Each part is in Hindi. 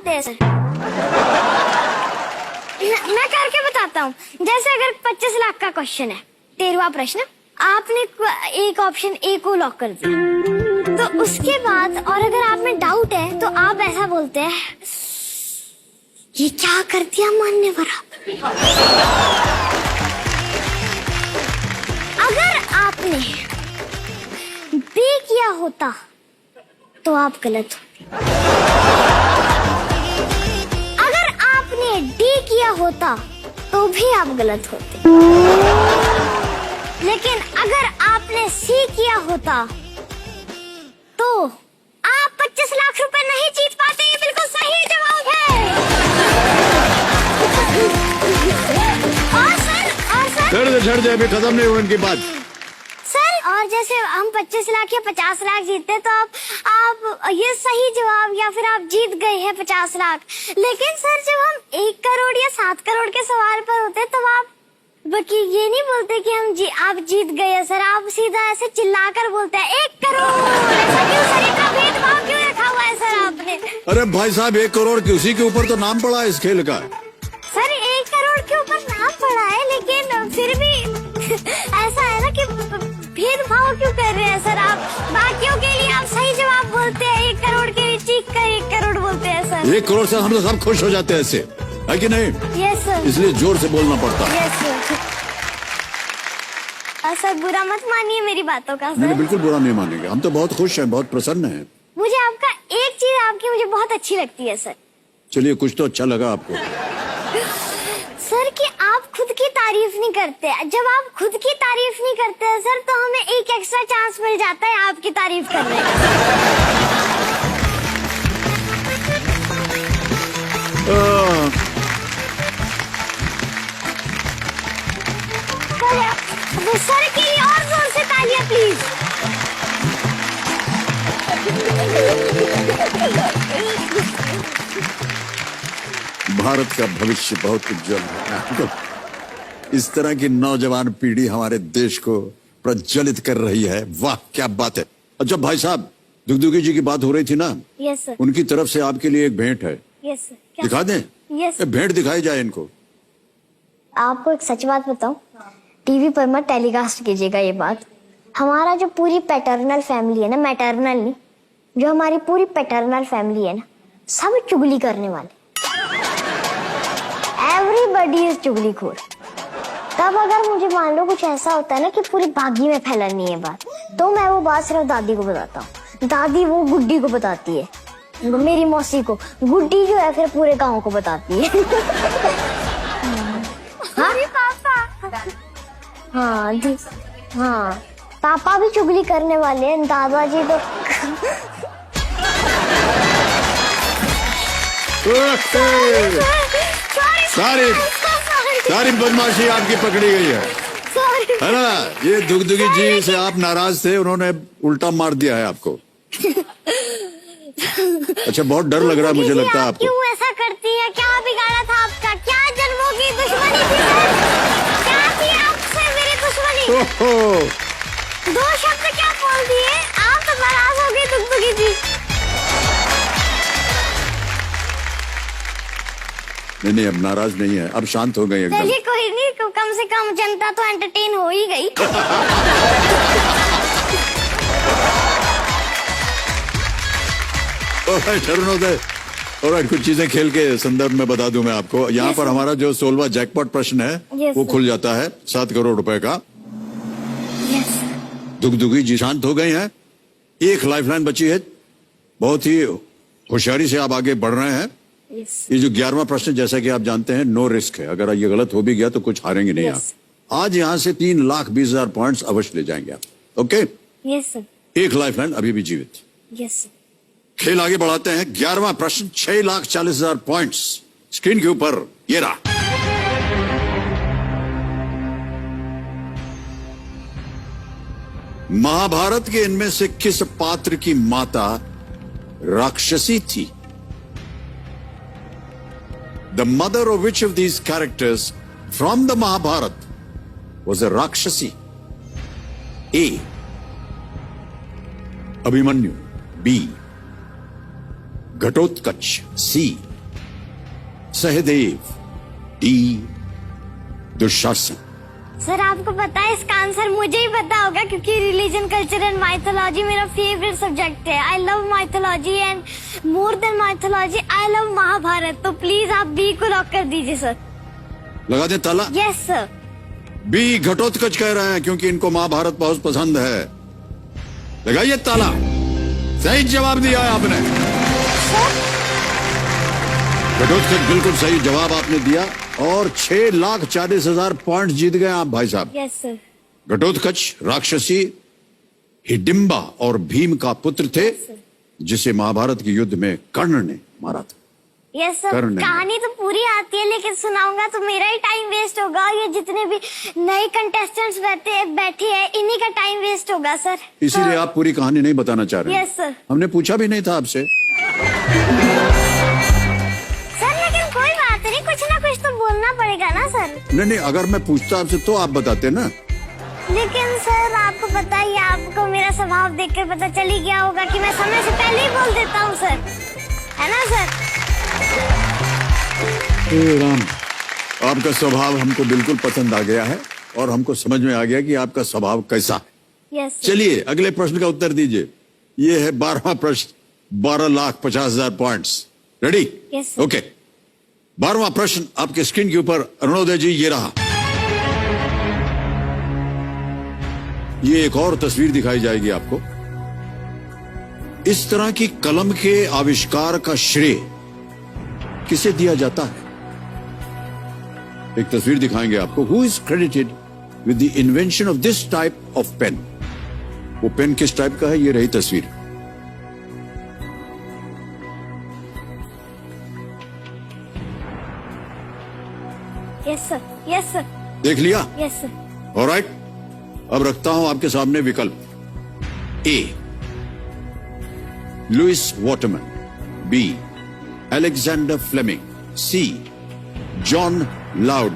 होते हैं सर? मैं करके बताता हूँ। जैसे अगर 25 लाख का क्वेश्चन है, 13वां प्रश्न, आपने एक ऑप्शन ए को लॉक कर दिया, तो उसके बाद और अगर आप में डाउट है तो आप ऐसा बोलते हैं, ये क्या कर दिया मानने वाला। अगर आपने बी किया होता तो आप गलत होते। अगर आपने डी किया होता तो भी आप गलत होते। लेकिन अगर आपने सी किया होता तो आप 25 लाख रुपए नहीं जीत पाते। ये बिल्कुल सही जवाब है। और छड़ दे, अभी खत्म नहीं हुई उनकी बात। सर, और जैसे हम 25 लाख या 50 लाख जीतते तो आप ये सही जवाब या फिर आप जीत गए हैं 50 लाख। लेकिन सर, जब हम 1 करोड़ या 7 करोड़ के सवाल पर होते तब आप बाकी ये नहीं बोलते कि आप जीत गए हैं सर। आप सीधा ऐसे चिल्लाकर बोलते हैं 1 करोड़। ऐसा क्यों सर? इतना भेदभाव क्यों रखा हुआ है सर आपने? अरे भाई साहब, 1 करोड़ की उसी के ऊपर तो नाम पड़ा है इस खेल का। सर, 1 करोड़ के ऊपर नाम पड़ा है, लेकिन फिर भी ऐसा है ना कि भेदभाव क्यों कर रहे हैं सर आप? बाकियों के लिए आप सही जवाब बोलते हैं, 1 करोड़ के लिए चीख कर 1 करोड़ बोलते हैं सर। 1 करोड़ से हम तो सब खुश हो जाते हैं, ऐसे है कि नहीं? Yes sir. इसलिए जोर से बोलना पड़ता है। Yes sir. सर, बुरा मत मानिए मेरी बातों का सर। नहीं, बिल्कुल बुरा नहीं मानेंगे। हम तो बहुत खुश हैं, बहुत प्रसन्न हैं। मुझे आपका एक चीज आपकी मुझे बहुत अच्छी लगती है सर। चलिए, कुछ तो अच्छा लगा आपको। सर, कि आप खुद की तारीफ नहीं करते। जब आप खुद की तारीफ नहीं करते हैं सर, तो हमें एक एक्स्ट्रा चांस मिल जाता है आपकी तारीफ करने का। सर के लिए और जोर से तालियां प्लीज। भारत का भविष्य बहुत उज्जवल है। इस तरह की नौजवान पीढ़ी हमारे देश को प्रज्वलित कर रही है। वाह, क्या बात है। अच्छा भाई साहब, दुगदुगी जी की बात हो रही थी ना? Yes sir. उनकी तरफ से आपके लिए एक भेंट है। Yes sir. दिखा दें? यस। भेंट दिखाई जाए इनको। आपको एक सच बात बताऊं, टीवी पर मत टेलीकास्ट कीजिएगा ये बात। हमारा जो पूरी पैटर्नल फैमिली है ना, मैटरनल नहीं, जो हमारी पूरी पैटर्नल फैमिली है ना, सब चुगली करने वाले। एवरीबॉडी इज चुगलीखोर। तब अगर मुझे मान लो कुछ ऐसा होता है ना कि पूरी बागी में फैलनी है बात, तो मैं वो बात सिर्फ दादी को बताता हूँ। दादी वो गुड्डी को बताती है, मेरी मौसी को। गुड्डी जो है फिर पूरे गाँव को बताती है। हाँ? पापा। हाँ, पापा भी चुगली करने वाले हैं, दादाजी तो। सारी बदमाशी आपकी पकड़ी गई है ना? ये दुगदुगी जी से आप नाराज थे, उन्होंने उल्टा मार दिया है आपको। अच्छा, बहुत डर लग रहा है मुझे लगता है आपको। क्यों ऐसा करती है? क्या बिगाड़ा था आपका? क्या जन्मों की दुश्मनी थी? क्या थी आपसे मेरी दुश्मनी? 2 शब्द क्या बोल दिए? आप तो नाराज हो गई दुगदुगी जी। नहीं, अब नाराज नहीं है, अब शांत हो गई एकदम। चलिए कोई नहीं, कम से कम जनता तो एंटरटेन हो ही गई। और कुछ चीजें खेल के संदर्भ में बता दूं मैं आपको। यहाँ पर हमारा जो 16वां जैकपॉट प्रश्न है वो खुल जाता है 7 करोड़ रुपए का। दुगदुगी जी शांत हो गई हैं। एक लाइफलाइन बची है, बहुत ही होशियारी से आप आगे बढ़ रहे हैं। ये जो 11वां प्रश्न, जैसा कि आप जानते हैं, नो रिस्क है। अगर ये गलत हो भी गया तो कुछ हारेंगे नहीं आप। आज यहाँ से 3,20,000 पॉइंट्स अवश्य ले जाएंगे आप। ओके? Yes sir. एक लाइफलाइन अभी भी जीवित। Yes sir. खेल आगे बढ़ाते हैं। 11वां प्रश्न, 6,40,000 पॉइंट्स स्क्रीन के ऊपर ये रहा। महाभारत के इनमें से किस पात्र की माता राक्षसी थी? The mother of which of these characters from the Mahabharata was a Rakshasi? A. Abhimanyu. B. Ghatotkacha. C. Sahadev, D Dushasan. Sir आपको पता है इसका आंसर मुझे ही पता होगा क्योंकि रिलीजन, कल्चर एंड माइथोलॉजी मेरा फेवरेट सब्जेक्ट है। I love mythology and more than mythology I love Mahabharat. तो प्लीज आप बी को लॉक कर दीजिए सर। लगा दे ताला। Yes sir. बी घटोत्कच कह रहे हैं क्योंकि इनको महाभारत बहुत पसंद है। लगाइए ताला। सही जवाब दिया है आपने। घटोत्कच बिल्कुल सही जवाब आपने दिया और 6,40,000 पॉइंट जीत गए आप भाई साहब। Yes sir. घटोत्कच राक्षसी हिडिंबा और भीम का पुत्र थे जिसे महाभारत के युद्ध में कर्ण ने मारा था। Yes sir. कर्ण। कहानी तो पूरी आती है लेकिन सुनाऊंगा तो मेरा ही टाइम वेस्ट होगा। ये जितने भी नए कंटेस्टेंट्स बैठे हैं इन्हीं का टाइम वेस्ट होगा सर। इसीलिए आप पूरी कहानी नहीं बताना चाह रहे हैं। Yes sir. हमने पूछा भी नहीं था आपसे। सर लेकिन कोई बात नहीं, कुछ ना कुछ तो बोलना पड़ेगा ना सर। नहीं, अगर मैं पूछता आपसे तो आप बताते ना। लेकिन सर आपको पता ही, आपको मेरा स्वभाव देखकर पता चल ही गया होगा कि मैं समय से पहले ही बोल देता हूँ सर, है ना सर? हे राम, आपका स्वभाव हमको बिल्कुल पसंद आ गया है और हमको समझ में आ गया कि आपका स्वभाव कैसा है। यस। चलिए अगले प्रश्न का उत्तर दीजिए। ये है 12वां प्रश्न, 12,50,000 पॉइंट्स। रेडी? यस। ओके। 12वां प्रश्न आपके स्क्रीन के ऊपर अरुणोदय जी ये रहा। ये एक और तस्वीर दिखाई जाएगी आपको। इस तरह की कलम के आविष्कार का श्रेय किसे दिया जाता है? एक तस्वीर दिखाएंगे आपको। Who is credited with the invention of this type of pen? वो पेन किस टाइप का है? ये रही तस्वीर। Yes sir. Yes sir. देख लिया? Yes sir. ऑलराइट, अब रखता हूं आपके सामने विकल्प। A Lewis Waterman, B Alexander Fleming, C John Loud,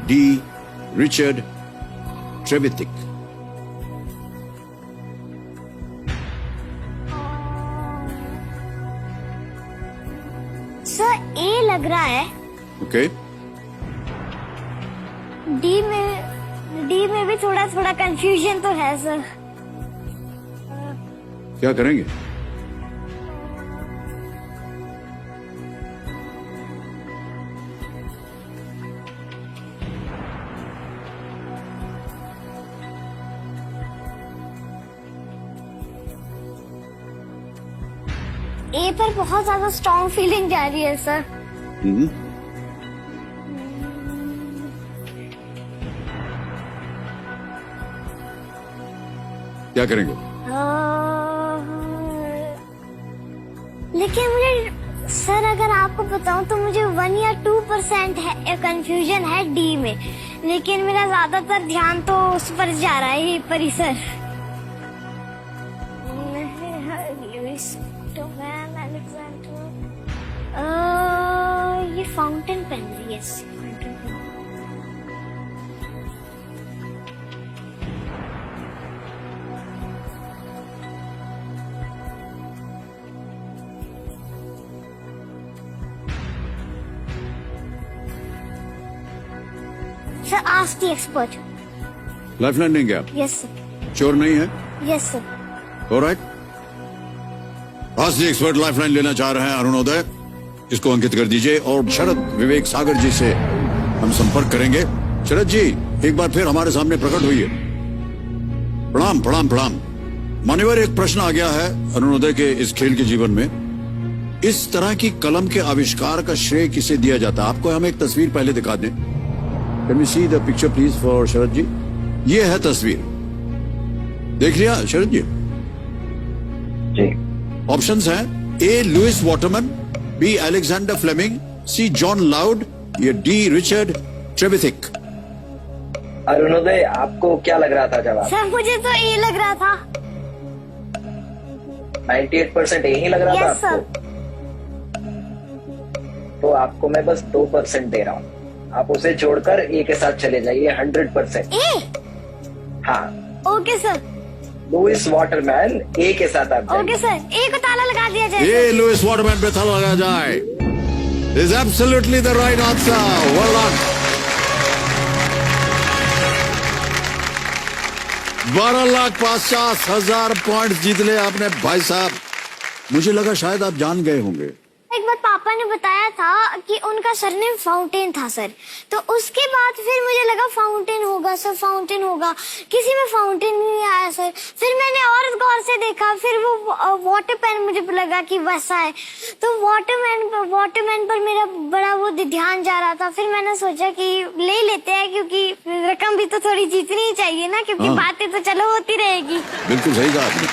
D Richard Trevithick. Sir A लग रहा है। ओके। डी में भी थोड़ा थोड़ा कंफ्यूजन तो है सर। क्या करेंगे? ए पर बहुत ज्यादा स्ट्रॉन्ग फीलिंग जा रही है सर। क्या करेंगे? लेकिन मुझे सर, अगर आपको बताऊं तो मुझे 1 या 2% है कंफ्यूजन है डी में, लेकिन मेरा ज्यादातर ध्यान तो उस पर जा रहा है, ये पर ही सर। ये फाउंटेन पेन है। Yes, fountain pen. Sir ask the expert. Lifeline देंगे आप? Yes sir. श्योर नहीं है? Yes sir. ऑलराइट, आज द एक्सपर्ट लाइफलाइन लेना चाह रहे हैं अरुणोदय। इसको अंकित कर दीजिए और शरद विवेक सागर जी से हम संपर्क करेंगे। शरद जी एक बार फिर हमारे सामने प्रकट हुई है। प्रणाम प्रणाम प्रणाम। मान्यवर, एक प्रश्न आ गया है अरुणोदय के इस खेल के जीवन में। इस तरह की कलम के आविष्कार का श्रेय किसे दिया जाता है? आपको हम एक तस्वीर पहले दिखा दें। Can we see the picture please for Sharad ji? ये है तस्वीर, देख लिया शरद जी? जी। ऑप्शंस हैं A Lewis Waterman, B Alexander Fleming, C John Loud, या डी रिचर्ड ट्रेविथिक। अरुणोदय, आपको क्या लग रहा था जवाब? सर मुझे तो ए लग रहा था। 98% यही लग रहा था यस सर। आपको? तो आपको मैं बस 2% दे रहा हूँ। आप उसे जोड़कर ए के साथ चले जाइए। 100%। ए? हाँ, ओके सर। लुइस वाटरमैन ए के साथ आप जाइए। ओके सर, ए को ताला लगा दिया जाए। ए लुइस वाटरमैन पे ताला लगा जाए। is absolutely the right answer. Well done. 12,50,000 point जीत ले आपने भाई साहब। मुझे लगा शायद आप जान गए होंगे। एक बार पापा ने बताया था कि उनका सरनेम फाउंटेन था सर, तो उसके बाद फिर मुझे लगा फाउंटेन होगा सर, फाउंटेन होगा, किसी में फाउंटेन नहीं आया सर। फिर मैंने और गौर से देखा, फिर वो वाटर पेन मुझे लगा कि वैसा है, तो वाटरमैन पर मेरा बड़ा वो ध्यान जा रहा था। फिर मैंने सोचा कि ले लेते हैं, क्योंकि रकम भी तो थोड़ी जीतनी ही चाहिए ना, क्योंकि हाँ। बातें तो चलो होती रहेगी। बिल्कुल सही कहा आपने।